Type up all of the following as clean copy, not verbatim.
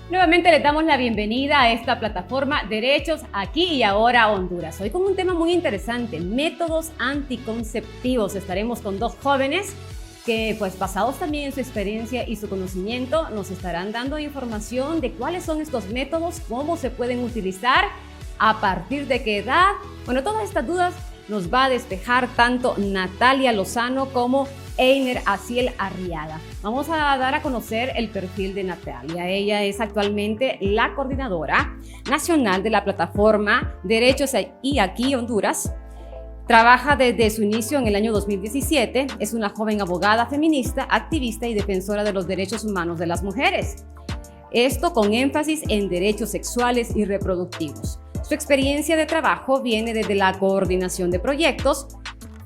Nuevamente les damos la bienvenida a esta plataforma Derechos Aquí y Ahora Honduras. Hoy con un tema muy interesante, métodos anticonceptivos. Estaremos con dos jóvenes que, pues basados también en su experiencia y su conocimiento, nos estarán dando información de cuáles son estos métodos, cómo se pueden utilizar, a partir de qué edad. Bueno, todas estas dudas nos va a despejar tanto Natalia Lozano como Einer Aciel Arriaga. Vamos a dar a conocer el perfil de Natalia. Ella es actualmente la coordinadora nacional de la plataforma Derechos Aquí Honduras. Trabaja desde su inicio en el año 2017. Es una joven abogada feminista, activista y defensora de los derechos humanos de las mujeres. Esto con énfasis en derechos sexuales y reproductivos. Su experiencia de trabajo viene desde la coordinación de proyectos,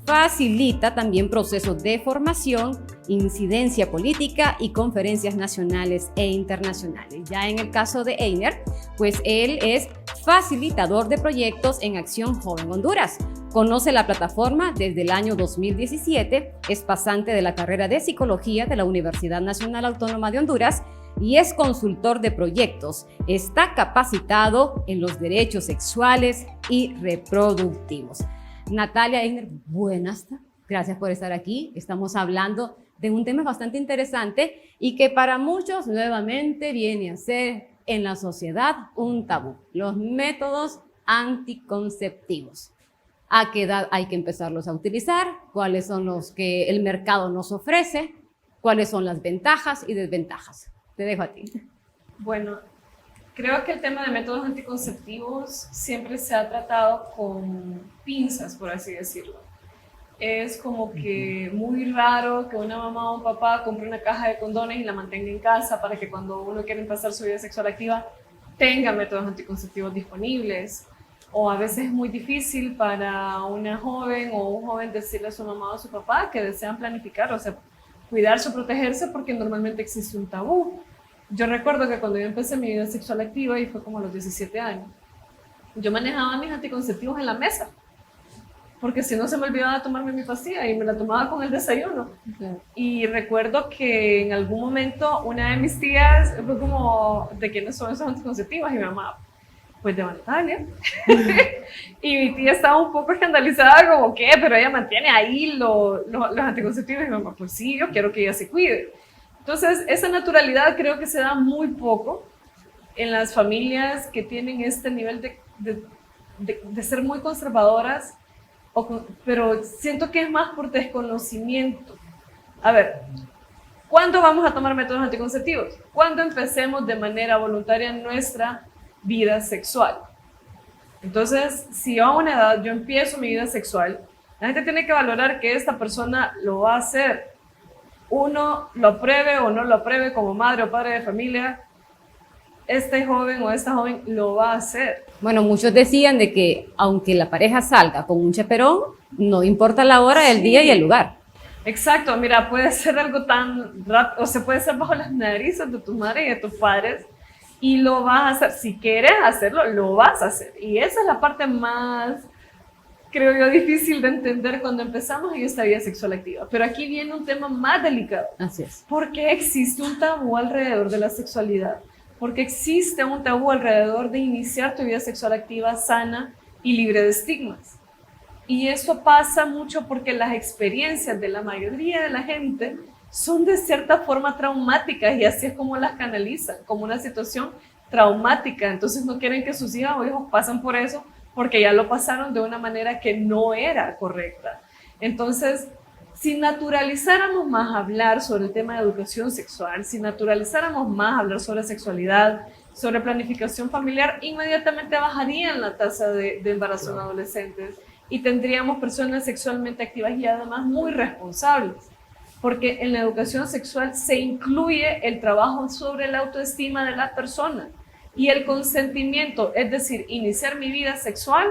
facilita también procesos de formación, incidencia política y conferencias nacionales e internacionales. Ya en el caso de Einer, pues él es facilitador de proyectos en Acción Joven Honduras. Conoce la plataforma desde el año 2017, es pasante de la carrera de Psicología de la Universidad Nacional Autónoma de Honduras y es consultor de proyectos. Está capacitado en los derechos sexuales y reproductivos. Natalia, Einer, buenas, gracias por estar aquí. Estamos hablando de un tema bastante interesante y que para muchos nuevamente viene a ser en la sociedad un tabú, los métodos anticonceptivos. ¿A qué edad hay que empezarlos a utilizar? ¿Cuáles son los que el mercado nos ofrece? ¿Cuáles son las ventajas y desventajas? Te dejo a ti. Bueno, creo que el tema de métodos anticonceptivos siempre se ha tratado con pinzas, por así decirlo. Es como que muy raro que una mamá o un papá compre una caja de condones y la mantenga en casa para que cuando uno quiere empezar su vida sexual activa tenga métodos anticonceptivos disponibles. O a veces es muy difícil para una joven o un joven decirle a su mamá o a su papá que desean planificar, o sea, cuidarse o protegerse porque normalmente existe un tabú. Yo recuerdo que cuando yo empecé mi vida sexual activa, y fue como a los 17 años, yo manejaba mis anticonceptivos en la mesa, porque si no se me olvidaba tomarme mi pastilla y me la tomaba con el desayuno. Okay. Y recuerdo que en algún momento una de mis tías fue como, ¿de quiénes son esos anticonceptivos? Y mi mamá, pues de Natalia. Y mi tía estaba un poco escandalizada, como, ¿qué? Pero ella mantiene ahí los anticonceptivos. Y mi mamá, pues sí, yo quiero que ella se cuide. Entonces, esa naturalidad creo que se da muy poco en las familias que tienen este nivel de ser muy conservadoras, pero siento que es más por desconocimiento. A ver, ¿cuándo vamos a tomar métodos anticonceptivos? Cuando empecemos de manera voluntaria nuestra vida sexual. Entonces, si yo a una edad yo empiezo mi vida sexual, la gente tiene que valorar que esta persona lo va a hacer. Uno lo apruebe o no lo apruebe como madre o padre de familia, este joven o esta joven lo va a hacer. Bueno, muchos decían de que aunque la pareja salga con un chaperón, no importa la hora, el día y el lugar. Exacto, mira, puede ser algo tan rápido, o sea, puede ser bajo las narices de tu madre y de tus padres, y lo vas a hacer. Si quieres hacerlo, lo vas a hacer. Y esa es la parte más, creo yo, difícil de entender cuando empezamos en esta vida sexual activa. Pero aquí viene un tema más delicado. Así es. ¿Por qué existe un tabú alrededor de la sexualidad? Porque existe un tabú alrededor de iniciar tu vida sexual activa sana y libre de estigmas. Y eso pasa mucho porque las experiencias de la mayoría de la gente son de cierta forma traumáticas y así es como las canalizan, como una situación traumática. Entonces no quieren que sus hijas o hijos pasen por eso porque ya lo pasaron de una manera que no era correcta. Entonces, si naturalizáramos más hablar sobre el tema de educación sexual, si naturalizáramos más hablar sobre sexualidad, sobre planificación familiar, inmediatamente bajarían la tasa de embarazo en adolescentes y tendríamos personas sexualmente activas y además muy responsables. Porque en la educación sexual se incluye el trabajo sobre la autoestima de la persona y el consentimiento, es decir, iniciar mi vida sexual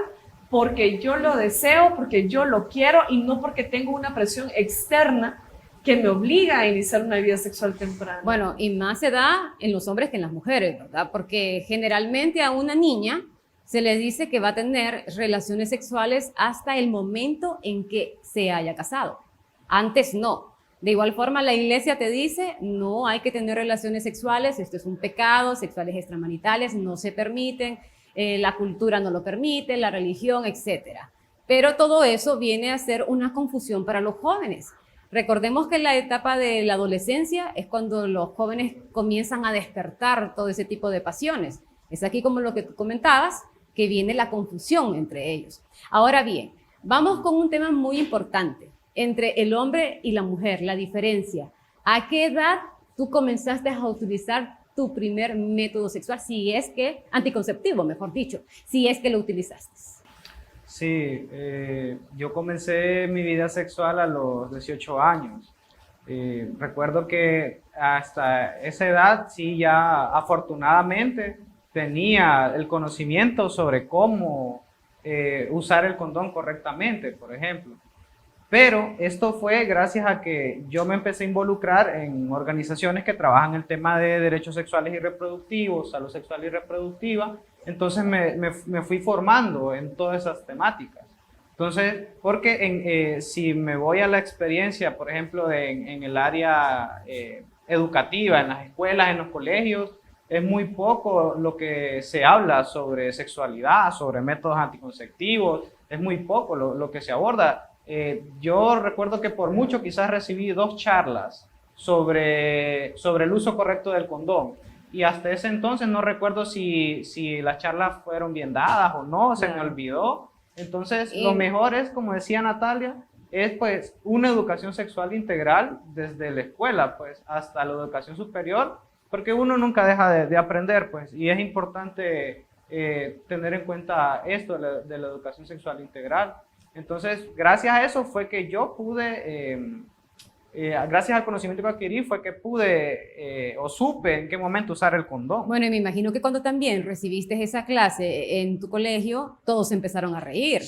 porque yo lo deseo, porque yo lo quiero y no porque tengo una presión externa que me obliga a iniciar una vida sexual temprana. Bueno, y más se da en los hombres que en las mujeres, ¿verdad? Porque generalmente a una niña se le dice que va a tener relaciones sexuales hasta el momento en que se haya casado. Antes no. De igual forma, la iglesia te dice, no hay que tener relaciones sexuales, esto es un pecado, sexuales extramaritales no se permiten, la cultura no lo permite, la religión, etcétera. Pero todo eso viene a ser una confusión para los jóvenes. Recordemos que la etapa de la adolescencia es cuando los jóvenes comienzan a despertar todo ese tipo de pasiones. Es aquí como lo que tú comentabas, que viene la confusión entre ellos. Ahora bien, vamos con un tema muy importante entre el hombre y la mujer, la diferencia. ¿A qué edad tú comenzaste a utilizar tu primer método sexual? Si es que, anticonceptivo, mejor dicho, si es que lo utilizaste. Sí, yo comencé mi vida sexual a los 18 años. Recuerdo que hasta esa edad, sí, ya afortunadamente tenía el conocimiento sobre cómo usar el condón correctamente, por ejemplo. Pero esto fue gracias a que yo me empecé a involucrar en organizaciones que trabajan el tema de derechos sexuales y reproductivos, salud sexual y reproductiva. Entonces me fui formando en todas esas temáticas. Entonces, porque si me voy a la experiencia, por ejemplo, en el área educativa, en las escuelas, en los colegios, es muy poco lo que se habla sobre sexualidad, sobre métodos anticonceptivos, es muy poco lo que se aborda. Yo recuerdo que por mucho quizás recibí 2 charlas sobre el uso correcto del condón. Y hasta ese entonces no recuerdo si las charlas fueron bien dadas o no, se me olvidó. Entonces, lo mejor es, como decía Natalia, es pues una educación sexual integral desde la escuela pues hasta la educación superior, porque uno nunca deja de aprender pues, y es importante tener en cuenta esto de la educación sexual integral. Entonces, gracias a eso fue que yo pude... gracias al conocimiento que adquirí fue que pude o supe en qué momento usar el condón. Bueno, y me imagino que cuando también recibiste esa clase en tu colegio, todos empezaron a reír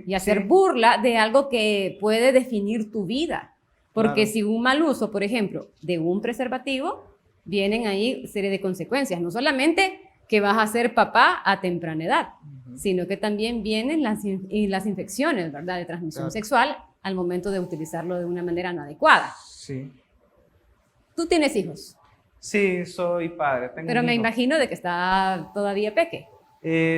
y a hacer burla de algo que puede definir tu vida. Porque si un mal uso, por ejemplo, de un preservativo, vienen ahí serie de consecuencias. No solamente que vas a ser papá a temprana edad, sino que también vienen las infecciones, ¿verdad?, de transmisión sexual al momento de utilizarlo de una manera no adecuada. Sí. ¿Tú tienes hijos? Sí, soy padre. Pero me imagino de que está todavía peque.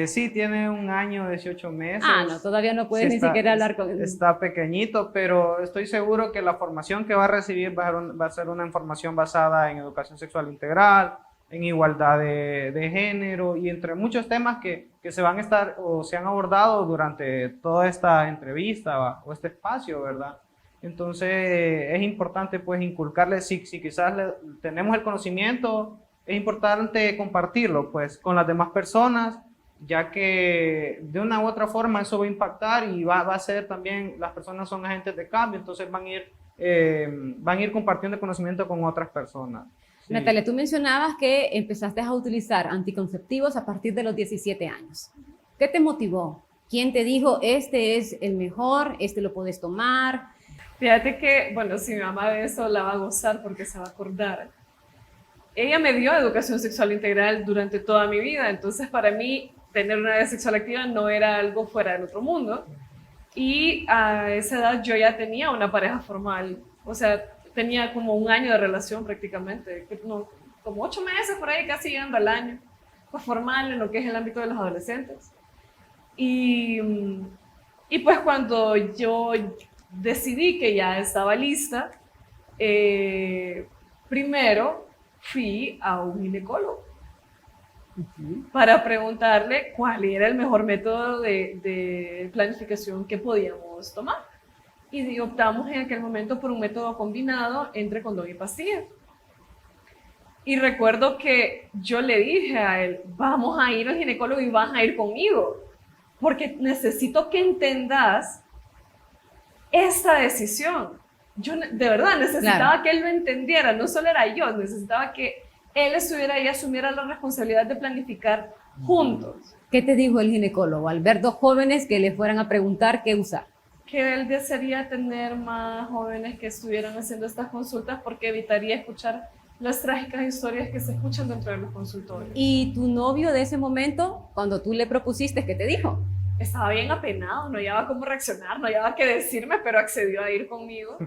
Sí, tiene 1 año, 18 meses. Ah, no, todavía no puedes ni siquiera hablar con él. Está pequeñito, pero estoy seguro que la formación que va a recibir va a ser una formación basada en educación sexual integral, en igualdad de género y entre muchos temas que se van a estar o se han abordado durante toda esta entrevista o este espacio, ¿verdad? Entonces es importante pues inculcarles, si quizás tenemos el conocimiento, es importante compartirlo pues con las demás personas, ya que de una u otra forma eso va a impactar y va a ser también, las personas son agentes de cambio, entonces van a ir compartiendo el conocimiento con otras personas. Sí. Natalia, tú mencionabas que empezaste a utilizar anticonceptivos a partir de los 17 años. ¿Qué te motivó? ¿Quién te dijo, este es el mejor, este lo puedes tomar? Fíjate que, bueno, si mi mamá ve eso la va a gozar porque se va a acordar. Ella me dio educación sexual integral durante toda mi vida, entonces para mí tener una vida sexual activa no era algo fuera del otro mundo. Y a esa edad yo ya tenía una pareja formal, o sea, tenía como 1 año de relación prácticamente, como 8 meses por ahí, casi llegando al año, pues formal en lo que es el ámbito de los adolescentes. Y pues cuando yo decidí que ya estaba lista, primero fui a un ginecólogo para preguntarle cuál era el mejor método de planificación que podíamos tomar. Y optamos en aquel momento por un método combinado entre condón y pastilla. Y recuerdo que yo le dije a él, vamos a ir al ginecólogo y vas a ir conmigo, porque necesito que entendas esta decisión. Yo de verdad necesitaba que él lo entendiera, no solo era yo, necesitaba que él estuviera ahí y asumiera la responsabilidad de planificar juntos. ¿Qué te dijo el ginecólogo al ver 2 jóvenes que le fueran a preguntar qué usar? Que él desearía tener más jóvenes que estuvieran haciendo estas consultas porque evitaría escuchar las trágicas historias que se escuchan dentro de los consultorios. ¿Y tu novio de ese momento, cuando tú le propusiste, qué te dijo? Estaba bien apenado, no hallaba cómo reaccionar, no hallaba qué decirme, pero accedió a ir conmigo.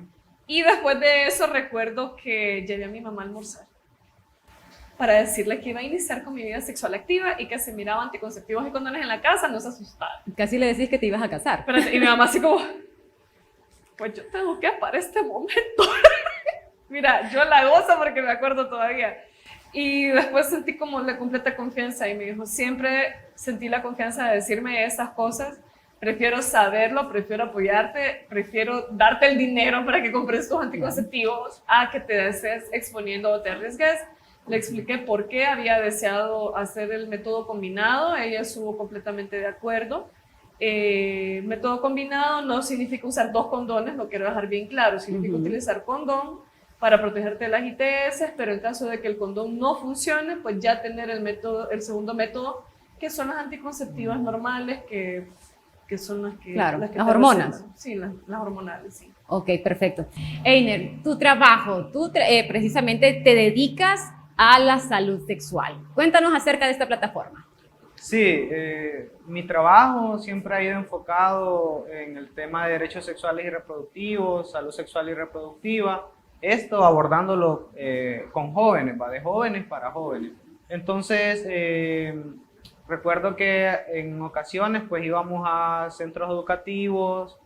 Y después de eso recuerdo que llevé a mi mamá a almorzar para decirle que iba a iniciar con mi vida sexual activa y que se miraba anticonceptivos y condones en la casa, no se asustara. Casi le decís que te ibas a casar. Y mi mamá así como, pues yo tengo que para este momento. Mira, yo la gozo porque me acuerdo todavía. Y después sentí como la completa confianza y me dijo, siempre sentí la confianza de decirme esas cosas. Prefiero saberlo, prefiero apoyarte, prefiero darte el dinero para que compres tus anticonceptivos a que te estés exponiendo o te arriesgues. Le expliqué por qué había deseado hacer el método combinado. Ella estuvo completamente de acuerdo. Método combinado no significa usar 2 condones, lo quiero dejar bien claro. Significa utilizar condón para protegerte de las ITS, pero en caso de que el condón no funcione, pues ya tener el segundo método, que son las anticonceptivas normales, que son las que... Claro, las hormonas. recetan. Sí, las hormonales, sí. Ok, perfecto. Einer, tu trabajo, tú precisamente te dedicas a la salud sexual. Cuéntanos acerca de esta plataforma. Sí, mi trabajo siempre ha ido enfocado en el tema de derechos sexuales y reproductivos, salud sexual y reproductiva, esto abordándolo con jóvenes, de jóvenes para jóvenes. Entonces, recuerdo que en ocasiones pues íbamos a centros educativos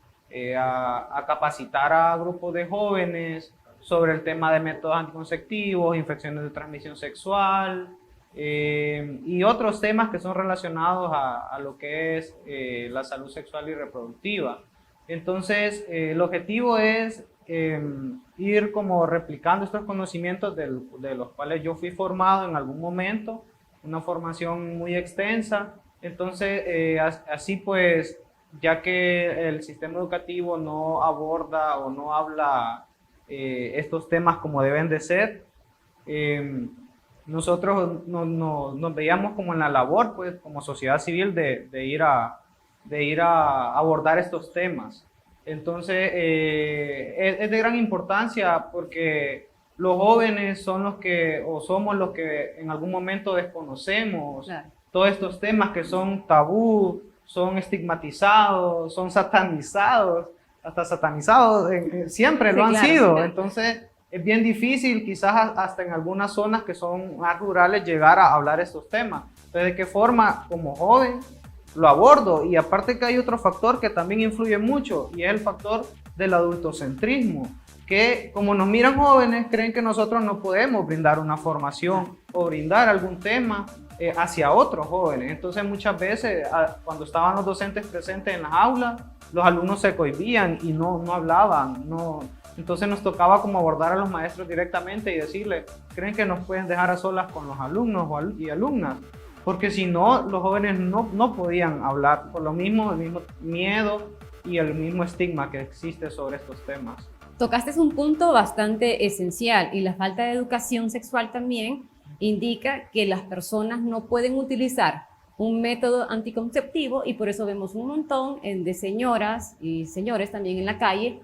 a capacitar a grupos de jóvenes sobre el tema de métodos anticonceptivos, infecciones de transmisión sexual y otros temas que son relacionados a lo que es la salud sexual y reproductiva. Entonces, el objetivo es ir como replicando estos conocimientos de los cuales yo fui formado en algún momento, una formación muy extensa. Entonces, así pues, ya que el sistema educativo no aborda o no habla estos temas como deben de ser, nosotros nos veíamos como en la labor, pues, como sociedad civil de ir a abordar estos temas. Entonces, es de gran importancia porque los jóvenes son los que, o somos los que en algún momento desconocemos todos estos temas que son tabú, son estigmatizados, son satanizados, hasta satanizados, siempre lo han sido. Entonces, es bien difícil, quizás hasta en algunas zonas que son más rurales, llegar a hablar estos temas. Entonces, ¿de qué forma como joven lo abordo? Y aparte que hay otro factor que también influye mucho, y es el factor del adultocentrismo, que como nos miran jóvenes, creen que nosotros no podemos brindar una formación o brindar algún tema hacia otros jóvenes. Entonces muchas veces cuando estaban los docentes presentes en las aulas, los alumnos se cohibían y no hablaban, entonces nos tocaba como abordar a los maestros directamente y decirles, ¿creen que nos pueden dejar a solas con los alumnos y alumnas? Porque si no, los jóvenes no podían hablar por el mismo miedo y el mismo estigma que existe sobre estos temas. Tocaste un punto bastante esencial, y la falta de educación sexual también indica que las personas no pueden utilizar un método anticonceptivo, y por eso vemos un montón de señoras y señores también en la calle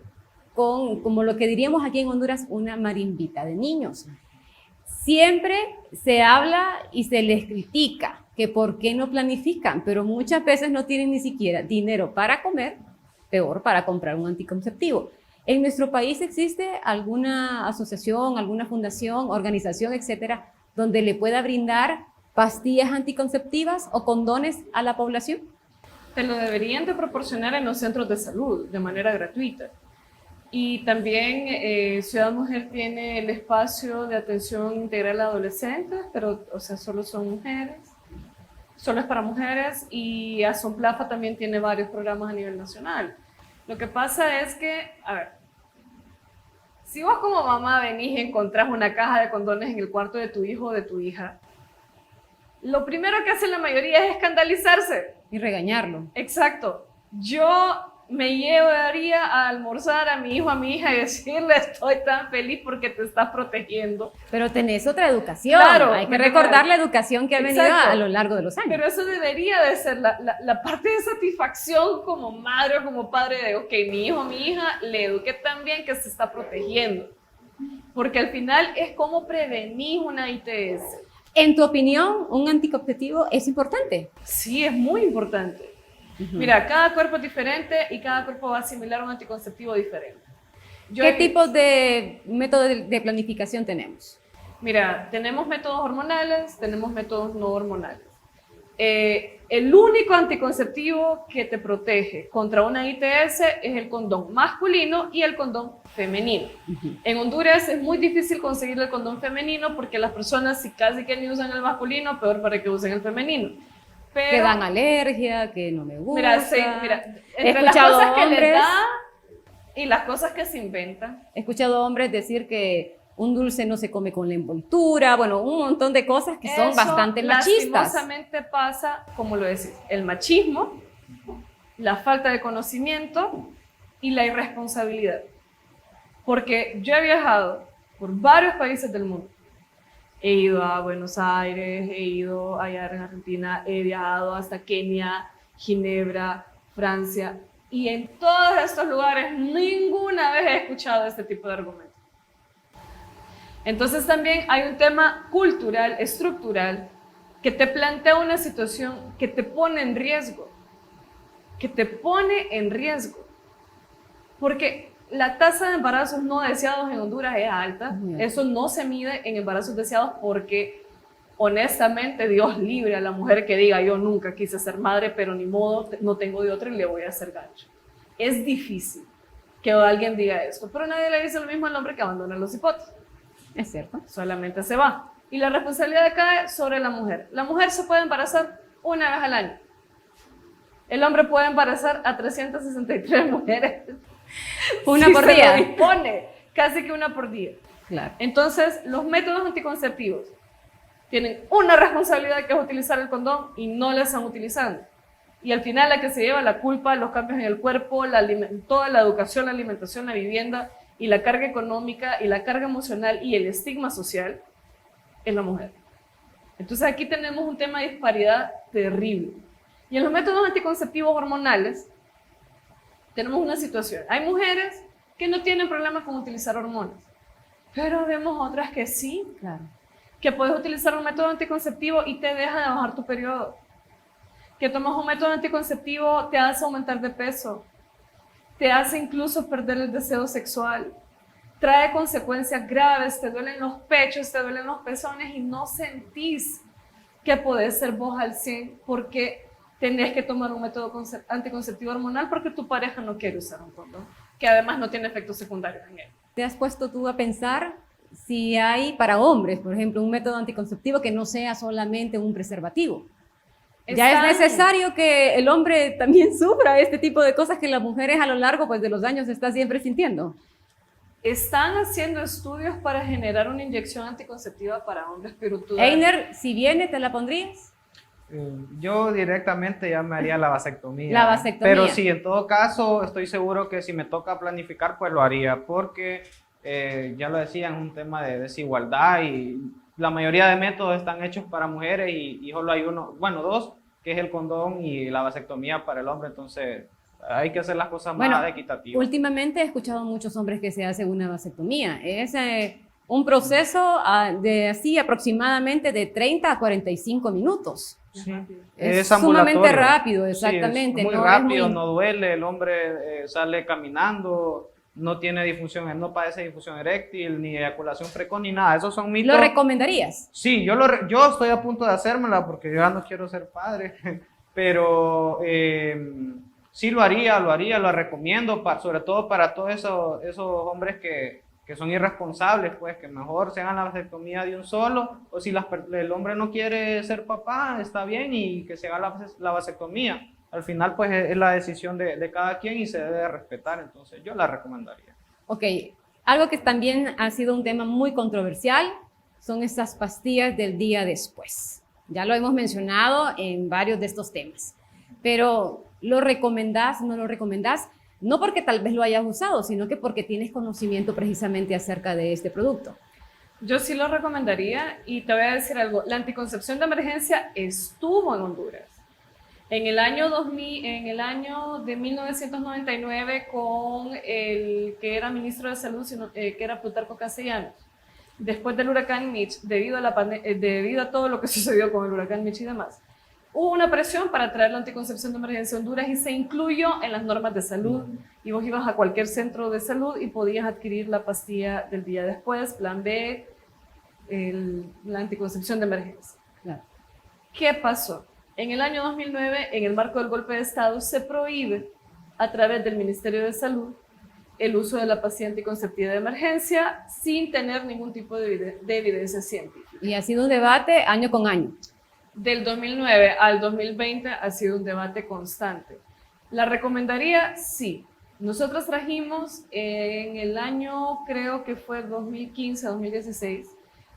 con, como lo que diríamos aquí en Honduras, una marimbita de niños. Siempre se habla y se les critica que por qué no planifican, pero muchas veces no tienen ni siquiera dinero para comer, peor para comprar un anticonceptivo. ¿En nuestro país existe alguna asociación, alguna fundación, organización, etcétera, donde le pueda brindar pastillas anticonceptivas o condones a la población? Te lo deberían de proporcionar en los centros de salud de manera gratuita. Y también Ciudad Mujer tiene el espacio de atención integral a adolescentes, pero o sea, solo son mujeres, solo es para mujeres, y Asomplafa también tiene varios programas a nivel nacional. Lo que pasa es que, a ver, si vos como mamá venís y encontrás una caja de condones en el cuarto de tu hijo o de tu hija, lo primero que hace la mayoría es escandalizarse. Y regañarlo. Exacto. Yo me llevaría a almorzar a mi hijo, a mi hija y decirle, estoy tan feliz porque te estás protegiendo. Pero tenés otra educación. Claro, hay que recordar la educación que ha venido a lo largo de los años. Pero eso debería de ser la parte de satisfacción como madre o como padre de, ok, mi hijo, mi hija, le eduqué tan bien que se está protegiendo. Porque al final es como prevenir una ITS. En tu opinión, ¿un anticonceptivo es importante? Sí, es muy importante. Mira, cada cuerpo es diferente y cada cuerpo va a asimilar un anticonceptivo diferente. Yo ¿Qué he- tipos de métodos de planificación tenemos? Mira, tenemos métodos hormonales, tenemos métodos no hormonales. El único anticonceptivo que te protege contra una ITS es el condón masculino y el condón femenino. En Honduras es muy difícil conseguir el condón femenino porque las personas, si casi que ni usan el masculino, peor para que usen el femenino. Que Pero, dan alergia, que no me gusta. mira, mira, He entre las escuchado cosas que les hombres, da y las cosas que se inventan. he escuchado hombres decir que un dulce no se come con la envoltura, bueno, un montón de cosas que son Eso bastante machistas. lastimosamente pasa, como lo decís, el machismo, la falta de conocimiento y la irresponsabilidad. Porque yo he viajado por varios países del mundo. He ido a Buenos Aires, he ido allá en Argentina, he viajado hasta Kenia, Ginebra, Francia, y en todos estos lugares ninguna vez he escuchado este tipo de argumentos. Entonces también hay un tema cultural, estructural, que te plantea una situación que te pone en riesgo, porque la tasa de embarazos no deseados en Honduras es alta. Muy alta. Eso no se mide en embarazos deseados porque honestamente Dios libre a la mujer que diga yo nunca quise ser madre, pero ni modo, no tengo de otra y le voy a hacer gancho. Es difícil que alguien diga esto, pero nadie le dice lo mismo al hombre que abandona los hipotes. Es cierto. Solamente se va. Y la responsabilidad cae sobre la mujer. La mujer se puede embarazar una vez al año. El hombre puede embarazar a 363 mujeres. Una si por se día. lo dispone, casi que una por día. Claro. Entonces, los métodos anticonceptivos tienen una responsabilidad que es utilizar el condón y no la están utilizando. Y al final la que se lleva la culpa, los cambios en el cuerpo, toda la educación, la alimentación, la vivienda y la carga económica y la carga emocional y el estigma social es la mujer. Entonces aquí tenemos un tema de disparidad terrible. Y en los métodos anticonceptivos hormonales tenemos una situación. Hay mujeres que no tienen problema con utilizar hormonas, pero vemos otras que sí, Claro. que puedes utilizar un método anticonceptivo y te deja de bajar tu periodo. Que tomas un método anticonceptivo te hace aumentar de peso, te hace incluso perder el deseo sexual, trae consecuencias graves, te duelen los pechos, te duelen los pezones y no sentís que podés ser vos al 100 porque tenés que tomar un método anticonceptivo hormonal porque tu pareja no quiere usar un condón, que además no tiene efectos secundarios en él. ¿Te has puesto tú a pensar si hay para hombres, por ejemplo, un método anticonceptivo que no sea solamente un preservativo? Ya es necesario que el hombre también sufra este tipo de cosas que las mujeres a lo largo pues, de los años están siempre sintiendo. Están haciendo estudios para generar una inyección anticonceptiva para hombres, pero tú... Einer, si viene, ¿te la pondrías? Yo directamente ya me haría la vasectomía. La vasectomía. Pero sí, en todo caso, estoy seguro que si me toca planificar, pues lo haría, porque ya lo decía, es un tema de desigualdad y la mayoría de métodos están hechos para mujeres y solo hay uno, bueno, dos, que es el condón y la vasectomía para el hombre, entonces hay que hacer las cosas más equitativas. Últimamente he escuchado a muchos hombres que se hacen una vasectomía. Es un proceso de así aproximadamente de 30 a 45 minutos. Sí. Es ambulatorio. sumamente rápido, exactamente. Sí, es muy rápido, no duele, el hombre sale caminando, no tiene disfunción, no padece disfunción eréctil, ni eyaculación precoz, ni nada. Esos son mitos. ¿Lo recomendarías? Sí, yo estoy a punto de hacérmela porque yo ya no quiero ser padre, pero sí lo haría, lo recomiendo, sobre todo para todos esos hombres que son irresponsables, pues que mejor se hagan la vasectomía de un solo, o si el hombre no quiere ser papá, está bien y que se haga la vasectomía. Al final, pues es la decisión de cada quien y se debe respetar, entonces yo la recomendaría. Ok, algo que también ha sido un tema muy controversial son estas pastillas del día después. Ya lo hemos mencionado en varios de estos temas, pero ¿lo recomendás, no lo recomendás? No porque tal vez lo hayas usado, sino que porque tienes conocimiento precisamente acerca de este producto. Yo sí lo recomendaría y te voy a decir algo. La anticoncepción de emergencia estuvo en Honduras. En el año de 1999 con el que era ministro de Salud, que era Plutarco Castellanos. Después del huracán Mitch, debido a todo lo que sucedió con el huracán Mitch y demás, hubo una presión para traer la anticoncepción de emergencia a Honduras y se incluyó en las normas de salud. Y vos ibas a cualquier centro de salud y podías adquirir la pastilla del día después, plan B, la anticoncepción de emergencia. Claro. ¿Qué pasó? En el año 2009, en el marco del golpe de Estado, se prohíbe a través del Ministerio de Salud el uso de la pastilla anticonceptiva de emergencia sin tener ningún tipo de evidencia científica. Y ha sido un debate año con año. Del 2009 al 2020 ha sido un debate constante. ¿La recomendaría? Sí. Nosotros trajimos en el año, creo que fue 2015-2016,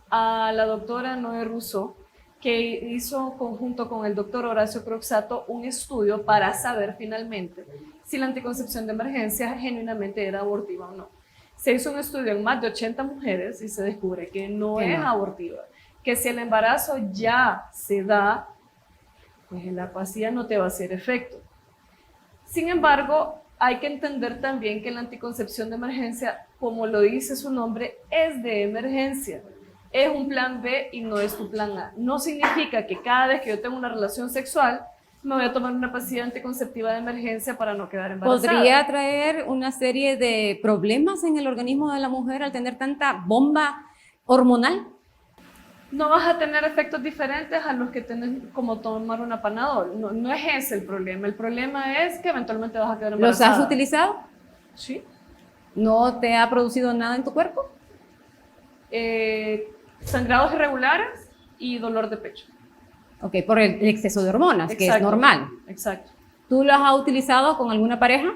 a la doctora Noé Rousseau, que hizo conjunto con el doctor Horacio Croxato un estudio para saber finalmente si la anticoncepción de emergencia genuinamente era abortiva o no. Se hizo un estudio en más de 80 mujeres y se descubre que no es abortiva, que si el embarazo ya se da, pues la pastilla no te va a hacer efecto. Sin embargo, hay que entender también que la anticoncepción de emergencia, como lo dice su nombre, es de emergencia. Es un plan B y no es tu plan A. No significa que cada vez que yo tengo una relación sexual me voy a tomar una pastilla anticonceptiva de emergencia para no quedar embarazada. ¿Podría traer una serie de problemas en el organismo de la mujer al tener tanta bomba hormonal? No vas a tener efectos diferentes a los que tienes como tomar una Panadol. No es ese el problema. El problema es que eventualmente vas a quedar embarazada. ¿Los has utilizado? Sí. ¿No te ha producido nada en tu cuerpo? Sangrados irregulares y dolor de pecho. Ok, por el exceso de hormonas, Exacto, que es normal. Exacto. ¿Tú los has utilizado con alguna pareja?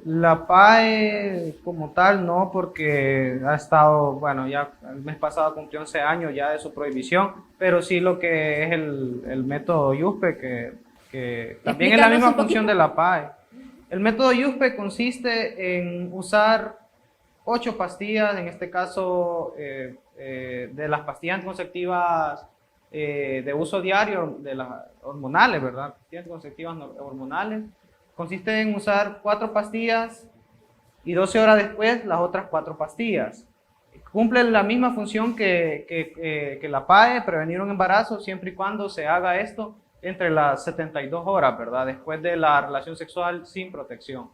La PAE como tal no, porque ha estado, bueno, ya el mes pasado cumplió 11 años ya de su prohibición, pero sí lo que es el método YUSPE, que también es la misma función de la PAE. El método YUSPE consiste en usar 8 pastillas, en este caso de las pastillas anticonceptivas de uso diario, de las hormonales, ¿verdad? Pastillas anticonceptivas hormonales. Consiste en usar 4 pastillas y 12 horas después las otras 4 pastillas. Cumplen la misma función que la PAE, prevenir un embarazo, siempre y cuando se haga esto entre las 72 horas, ¿verdad? Después de la relación sexual sin protección.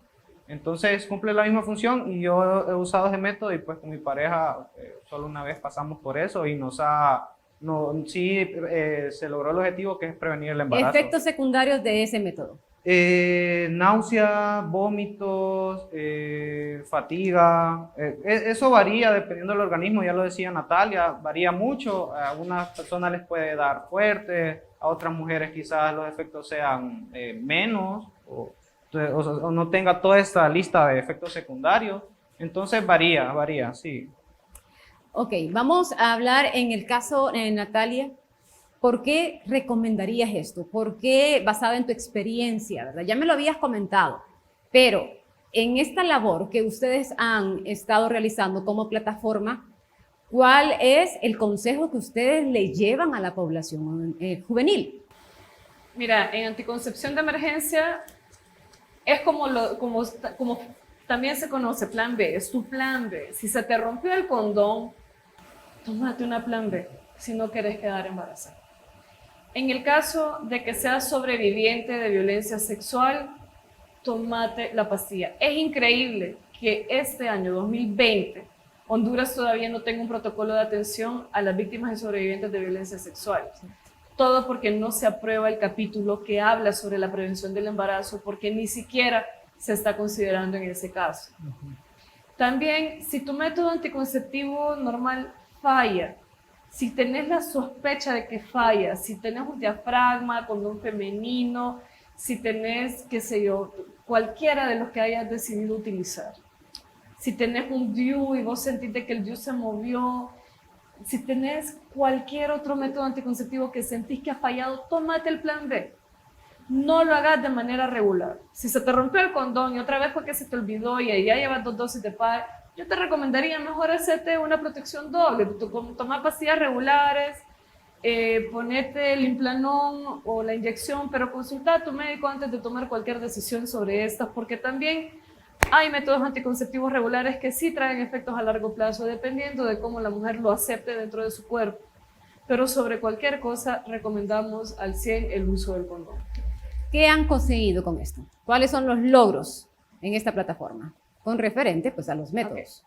Entonces cumple la misma función y yo he usado ese método y pues con mi pareja solo una vez pasamos por eso y se logró el objetivo, que es prevenir el embarazo. Efectos secundarios de ese método. Náusea, vómitos, fatiga, eso varía dependiendo del organismo, ya lo decía Natalia, varía mucho. A algunas personas les puede dar fuerte, a otras mujeres quizás los efectos sean menos o no tenga toda esta lista de efectos secundarios. Entonces varía, sí. Ok, vamos a hablar en el caso, Natalia. ¿Por qué recomendarías esto? ¿Por qué, basado en tu experiencia, verdad? Ya me lo habías comentado, pero en esta labor que ustedes han estado realizando como plataforma, ¿cuál es el consejo que ustedes le llevan a la población juvenil? Mira, en anticoncepción de emergencia es como también se conoce plan B, es tu plan B. Si se te rompió el condón, tómate una plan B si no quieres quedar embarazada. En el caso de que seas sobreviviente de violencia sexual, tómate la pastilla. Es increíble que este año 2020 Honduras todavía no tenga un protocolo de atención a las víctimas y sobrevivientes de violencia sexual. Todo porque no se aprueba el capítulo que habla sobre la prevención del embarazo, porque ni siquiera se está considerando en ese caso. También, si tu método anticonceptivo normal falla, si tenés la sospecha de que falla, si tenés un diafragma, condón femenino, si tenés, qué sé yo, cualquiera de los que hayas decidido utilizar, si tenés un DIU y vos sentís que el DIU se movió, si tenés cualquier otro método anticonceptivo que sentís que ha fallado, tómate el plan B. No lo hagas de manera regular. Si se te rompió el condón y otra vez fue que se te olvidó y ya llevas 2 dosis de PAE, yo te recomendaría mejor hacerte una protección doble, tomar pastillas regulares, ponerte el Implanon o la inyección, pero consulta a tu médico antes de tomar cualquier decisión sobre estas, porque también hay métodos anticonceptivos regulares que sí traen efectos a largo plazo, dependiendo de cómo la mujer lo acepte dentro de su cuerpo. pero sobre cualquier cosa recomendamos al 100 el uso del condón. ¿Qué han conseguido con esto? ¿Cuáles son los logros en esta plataforma? Con referente pues a los métodos.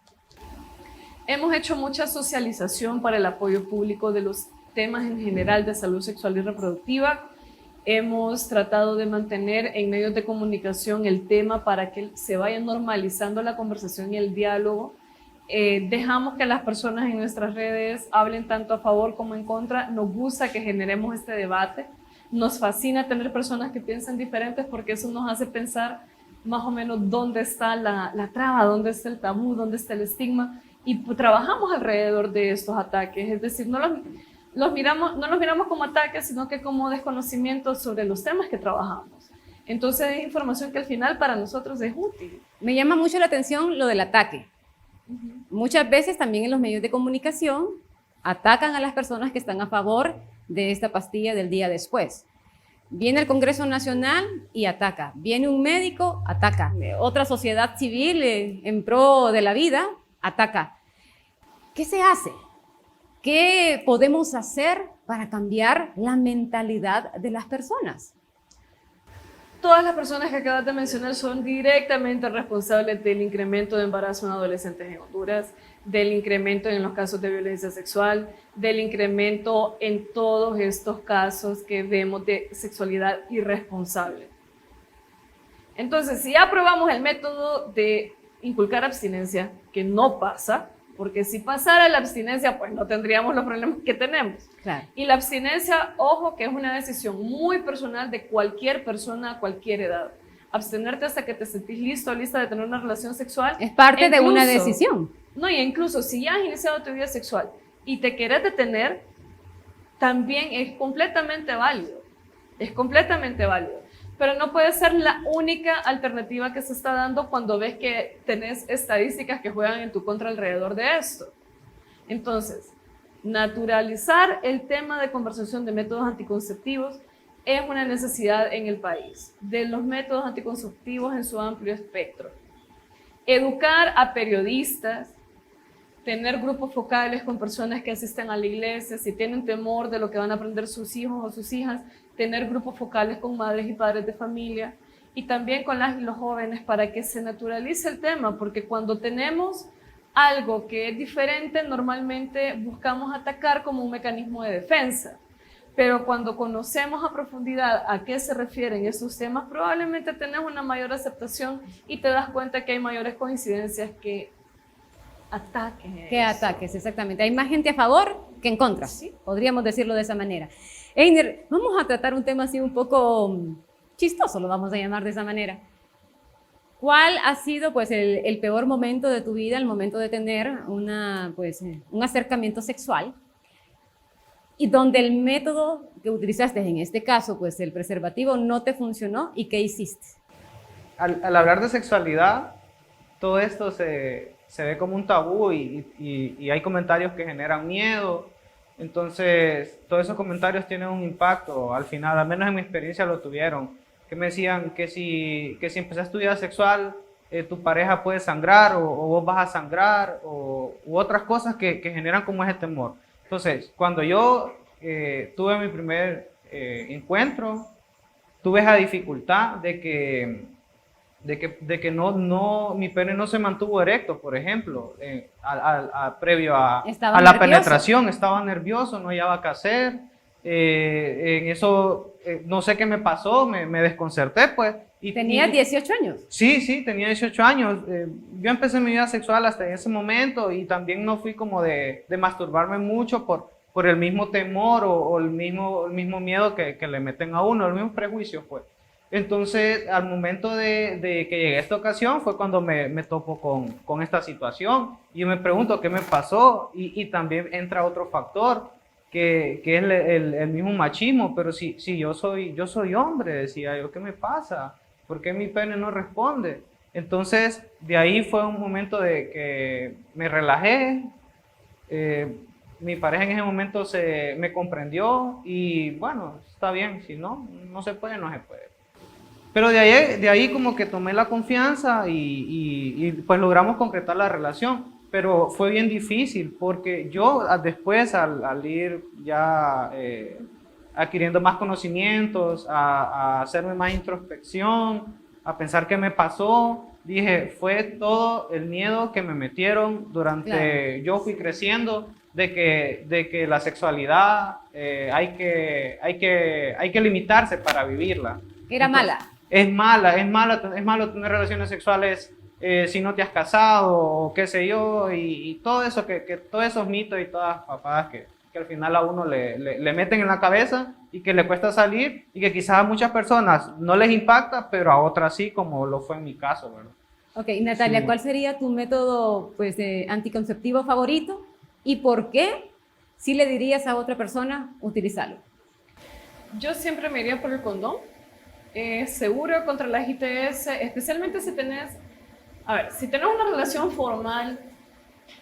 Hemos hecho mucha socialización para el apoyo público de los temas en general de salud sexual y reproductiva. Hemos tratado de mantener en medios de comunicación el tema para que se vaya normalizando la conversación y el diálogo. Dejamos que las personas en nuestras redes hablen tanto a favor como en contra. Nos gusta que generemos este debate. Nos fascina tener personas que piensan diferentes porque eso nos hace pensar más o menos dónde está la traba, dónde está el tabú, dónde está el estigma. Y pues, trabajamos alrededor de estos ataques. Es decir, no los miramos como ataques, sino que como desconocimiento sobre los temas que trabajamos. Entonces es información que al final para nosotros es útil. Me llama mucho la atención lo del ataque. Muchas veces también en los medios de comunicación atacan a las personas que están a favor de esta pastilla del día después. Viene el Congreso Nacional y ataca. Viene un médico, ataca. Otra sociedad civil en pro de la vida, ataca. ¿Qué se hace? ¿Qué podemos hacer para cambiar la mentalidad de las personas? Todas las personas que acabas de mencionar son directamente responsables del incremento de embarazo en adolescentes en Honduras, del incremento en los casos de violencia sexual, del incremento en todos estos casos que vemos de sexualidad irresponsable. Entonces, si aprobamos el método de inculcar abstinencia, que no pasa, porque si pasara la abstinencia, pues no tendríamos los problemas que tenemos. Claro. Y la abstinencia, ojo, que es una decisión muy personal de cualquier persona a cualquier edad. Abstenerte hasta que te sentís listo o lista de tener una relación sexual. Es parte de una decisión. No, y incluso si ya has iniciado tu vida sexual y te querés detener, también es completamente válido. Es completamente válido. Pero no puede ser la única alternativa que se está dando cuando ves que tenés estadísticas que juegan en tu contra alrededor de esto. Entonces, naturalizar el tema de conversación de métodos anticonceptivos es una necesidad en el país, de los métodos anticonceptivos en su amplio espectro. Educar a periodistas, tener grupos focales con personas que asisten a la iglesia, si tienen temor de lo que van a aprender sus hijos o sus hijas, tener grupos focales con madres y padres de familia y también con las y los jóvenes para que se naturalice el tema, porque cuando tenemos algo que es diferente, normalmente buscamos atacar como un mecanismo de defensa, pero cuando conocemos a profundidad a qué se refieren esos temas, probablemente tenés una mayor aceptación y te das cuenta que hay mayores coincidencias que ataques. ¿Qué ataques? Exactamente. Hay más gente a favor que en contra, ¿sí? Podríamos decirlo de esa manera. Einer, vamos a tratar un tema así un poco chistoso, lo vamos a llamar de esa manera. ¿Cuál ha sido pues, el peor momento de tu vida, el momento de tener un acercamiento sexual y donde el método que utilizaste, en este caso, pues el preservativo, no te funcionó y qué hiciste? Al hablar de sexualidad, todo esto se ve como un tabú y hay comentarios que generan miedo. Entonces, todos esos comentarios tienen un impacto, al final, al menos en mi experiencia lo tuvieron, que me decían que si empezaste tu vida sexual, tu pareja puede sangrar o vos vas a sangrar u otras cosas que generan como ese temor. Entonces, cuando yo tuve mi primer encuentro, tuve esa dificultad de que mi pene no se mantuvo erecto, por ejemplo, previo a la penetración, estaba nervioso, no hallaba qué hacer, en eso no sé qué me pasó, me desconcerté, pues. ¿Tenías 18 años? Sí, tenía 18 años, yo empecé mi vida sexual hasta ese momento y también no fui como de masturbarme mucho por el mismo temor o el mismo miedo que le meten a uno, el mismo prejuicio, pues. Entonces, al momento de que llegué a esta ocasión fue cuando me topo con esta situación y yo me pregunto qué me pasó y también entra otro factor que es el mismo machismo, pero si yo soy hombre, decía yo, ¿qué me pasa? ¿Por qué mi pene no responde? Entonces, de ahí fue un momento de que me relajé, mi pareja en ese momento me comprendió y bueno, está bien, si no se puede, no se puede. Pero de ahí como que tomé la confianza y pues logramos concretar la relación. pero fue bien difícil porque yo después al ir ya adquiriendo más conocimientos, a hacerme más introspección, a pensar qué me pasó, dije, fue todo el miedo que me metieron durante, Claro. yo fui creciendo, de que la sexualidad hay que limitarse para vivirla. Era Entonces, mala. es malo tener relaciones sexuales si no te has casado o qué sé yo, y todo eso, que todos esos mitos y todas las papadas que al final a uno le meten en la cabeza y que le cuesta salir y que quizás a muchas personas no les impacta, pero a otras sí, como lo fue en mi caso, ¿verdad? Ok, Natalia, Sí. ¿cuál sería tu método pues, anticonceptivo favorito y por qué si le dirías a otra persona utilizarlo? Yo siempre me iría por el condón. Seguro contra las ITS, especialmente si tenés, a ver, si tenés una relación formal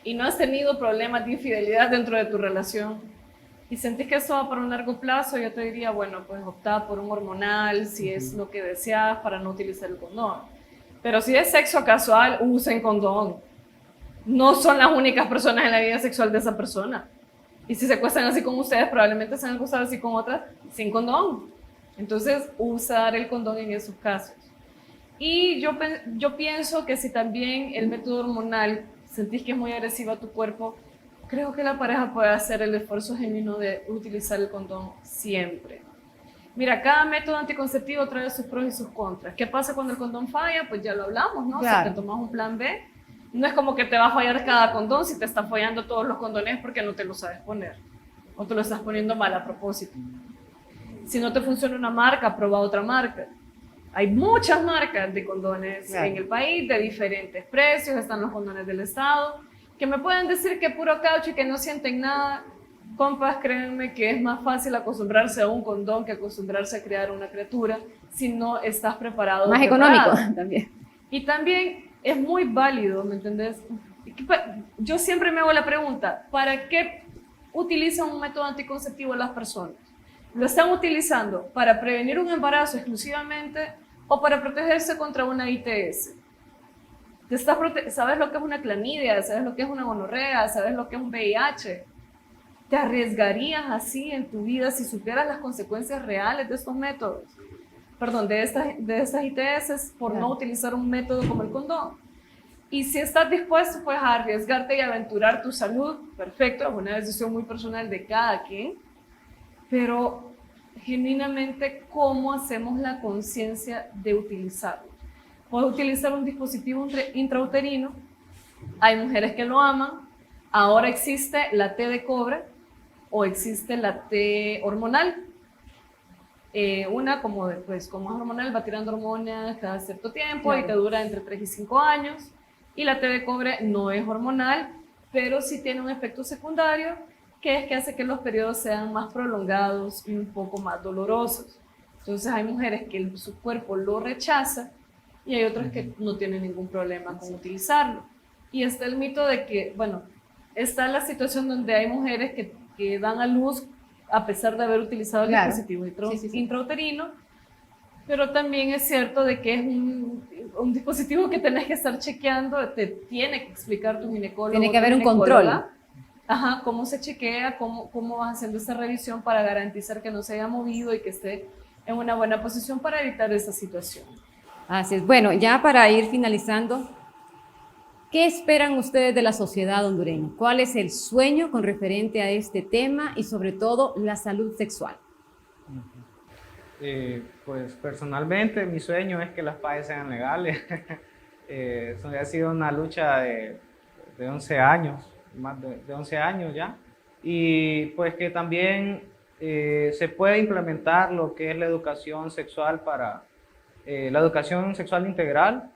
y no has tenido problemas de infidelidad dentro de tu relación y sentís que eso va para un largo plazo, yo te diría, bueno, pues opta por un hormonal si es lo que deseas para no utilizar el condón. Pero si es sexo casual, usen condón. No son las únicas personas en la vida sexual de esa persona. Y si se acuestan así con ustedes, probablemente se han acostado así con otras sin condón. Entonces, usar el condón en esos casos. Y yo pienso que si también el método hormonal sentís que es muy agresivo a tu cuerpo, creo que la pareja puede hacer el esfuerzo genuino de utilizar el condón siempre. Mira, cada método anticonceptivo trae sus pros y sus contras. ¿Qué pasa cuando el condón falla? Pues ya lo hablamos, ¿no? Claro. Si te tomas un plan B, no es como que te va a fallar cada condón si te está fallando todos los condones porque no te lo sabes poner o te lo estás poniendo mal a propósito. Si no te funciona una marca, prueba otra marca. Hay muchas marcas de condones Claro. en el país de diferentes precios, están los condones del Estado, que me pueden decir que puro caucho y que no sienten nada. Compas, créanme que es más fácil acostumbrarse a un condón que acostumbrarse a crear una criatura si no estás preparado. Más preparado. económico también. Y también es muy válido, ¿me entendés? Yo siempre me hago la pregunta, ¿para qué utilizan un método anticonceptivo las personas? ¿Lo están utilizando para prevenir un embarazo exclusivamente o para protegerse contra una ITS? ¿Sabes lo que es una clamidia? ¿Sabes lo que es una gonorrea? ¿Sabes lo que es un VIH? ¿Te arriesgarías así en tu vida si supieras las consecuencias reales de estos métodos? Perdón, de estas ITS por no utilizar un método como el condón. Y si estás dispuesto pues a arriesgarte y aventurar tu salud, perfecto, es una decisión muy personal de cada quien, pero genuinamente, ¿cómo hacemos la conciencia de utilizarlo? Puedes utilizar un dispositivo intrauterino, hay mujeres que lo aman, ahora existe la T de cobre o existe la T hormonal. Una como es hormonal, va tirando hormonas cada cierto tiempo, claro, y te dura entre 3 y 5 años, y la T de cobre no es hormonal, pero sí tiene un efecto secundario, que es que hace que los periodos sean más prolongados y un poco más dolorosos. Entonces hay mujeres que su cuerpo lo rechaza y hay otras que no tienen ningún problema con utilizarlo. Y está el mito de que, bueno, está la situación donde hay mujeres que dan a luz a pesar de haber utilizado el dispositivo intrauterino, pero también es cierto de que es un dispositivo que tenés que estar chequeando, te tiene que explicar tu ginecólogo. Tiene que haber un control. Ajá, cómo se chequea, cómo vas haciendo esta revisión para garantizar que no se haya movido y que esté en una buena posición para evitar esa situación. Así es. Bueno, ya para ir finalizando, ¿qué esperan ustedes de la sociedad hondureña? ¿Cuál es el sueño con referente a este tema y sobre todo la salud sexual? Pues personalmente mi sueño es que las PAES sean legales. Eso ha sido una lucha de 11 años, más de 11 años ya. Y pues que también se puede implementar lo que es la educación sexual la educación sexual integral.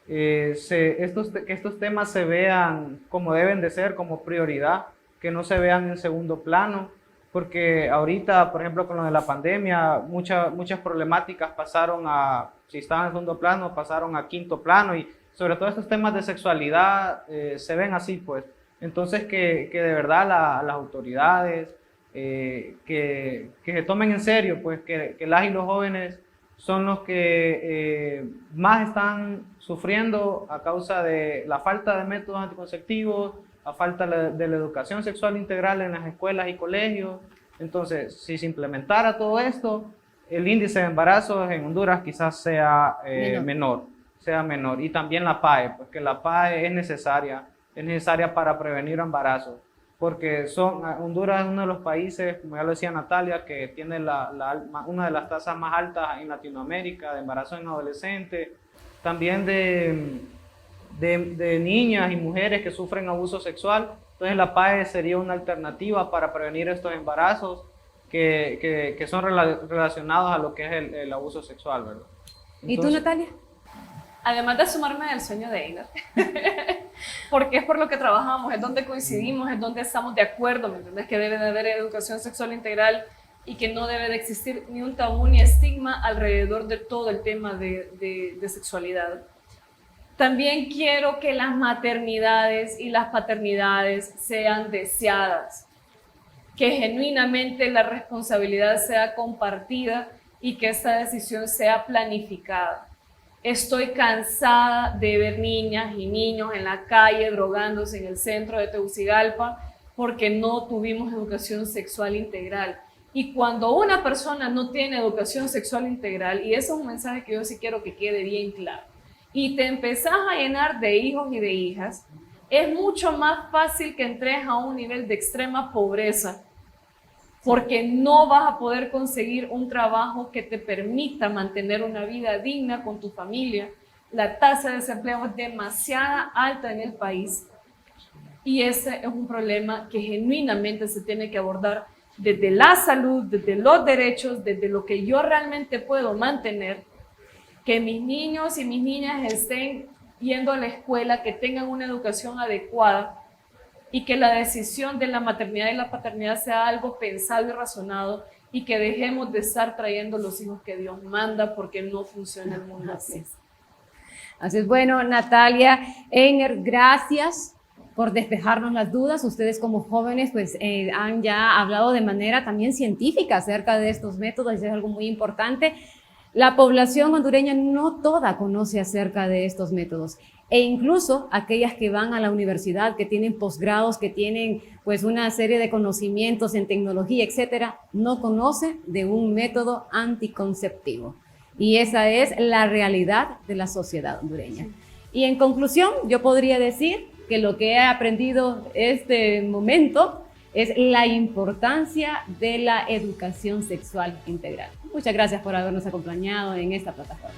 Que estos temas se vean como deben de ser, como prioridad, que no se vean en segundo plano, porque ahorita, por ejemplo, con lo de la pandemia, muchas problemáticas pasaron si estaban en segundo plano, pasaron a quinto plano, y sobre todo estos temas de sexualidad se ven así, pues. Entonces, que de verdad las autoridades que se tomen en serio, pues, que las y los jóvenes son los que más están sufriendo a causa de la falta de métodos anticonceptivos, la falta de la educación sexual integral en las escuelas y colegios. Entonces, si se implementara todo esto, el índice de embarazos en Honduras quizás sea menor. Y también la PAE, porque la PAE es necesaria para prevenir embarazos, porque Honduras es uno de los países, como ya lo decía Natalia, que tiene una de las tasas más altas en Latinoamérica de embarazo en adolescentes, también de niñas y mujeres que sufren abuso sexual. Entonces la PAE sería una alternativa para prevenir estos embarazos que son relacionados a lo que es el abuso sexual, ¿verdad? ¿Y tú, Natalia? Además de sumarme del sueño de Einar, porque es por lo que trabajamos, es donde coincidimos, es donde estamos de acuerdo, ¿me entiendes? Que debe de haber educación sexual integral y que no debe de existir ni un tabú ni estigma alrededor de todo el tema de sexualidad. También quiero que las maternidades y las paternidades sean deseadas, que genuinamente la responsabilidad sea compartida y que esta decisión sea planificada. Estoy cansada de ver niñas y niños en la calle drogándose en el centro de Tegucigalpa porque no tuvimos educación sexual integral. Y cuando una persona no tiene educación sexual integral, y eso es un mensaje que yo sí quiero que quede bien claro, y te empezás a llenar de hijos y de hijas, es mucho más fácil que entres a un nivel de extrema pobreza, porque no vas a poder conseguir un trabajo que te permita mantener una vida digna con tu familia. La tasa de desempleo es demasiado alta en el país y ese es un problema que genuinamente se tiene que abordar desde la salud, desde los derechos, desde lo que yo realmente puedo mantener, que mis niños y mis niñas estén yendo a la escuela, que tengan una educación adecuada, y que la decisión de la maternidad y la paternidad sea algo pensado y razonado y que dejemos de estar trayendo los hijos que Dios manda porque no funciona el mundo así. Así es, bueno, Natalia, Einer, gracias por despejarnos las dudas. Ustedes como jóvenes pues han ya hablado de manera también científica acerca de estos métodos y es algo muy importante. La población hondureña no toda conoce acerca de estos métodos e incluso aquellas que van a la universidad, que tienen posgrados, que tienen pues una serie de conocimientos en tecnología, etcétera, no conocen de un método anticonceptivo. Y esa es la realidad de la sociedad hondureña. Y en conclusión, yo podría decir que lo que he aprendido este momento es la importancia de la educación sexual integral. Muchas gracias por habernos acompañado en esta plataforma.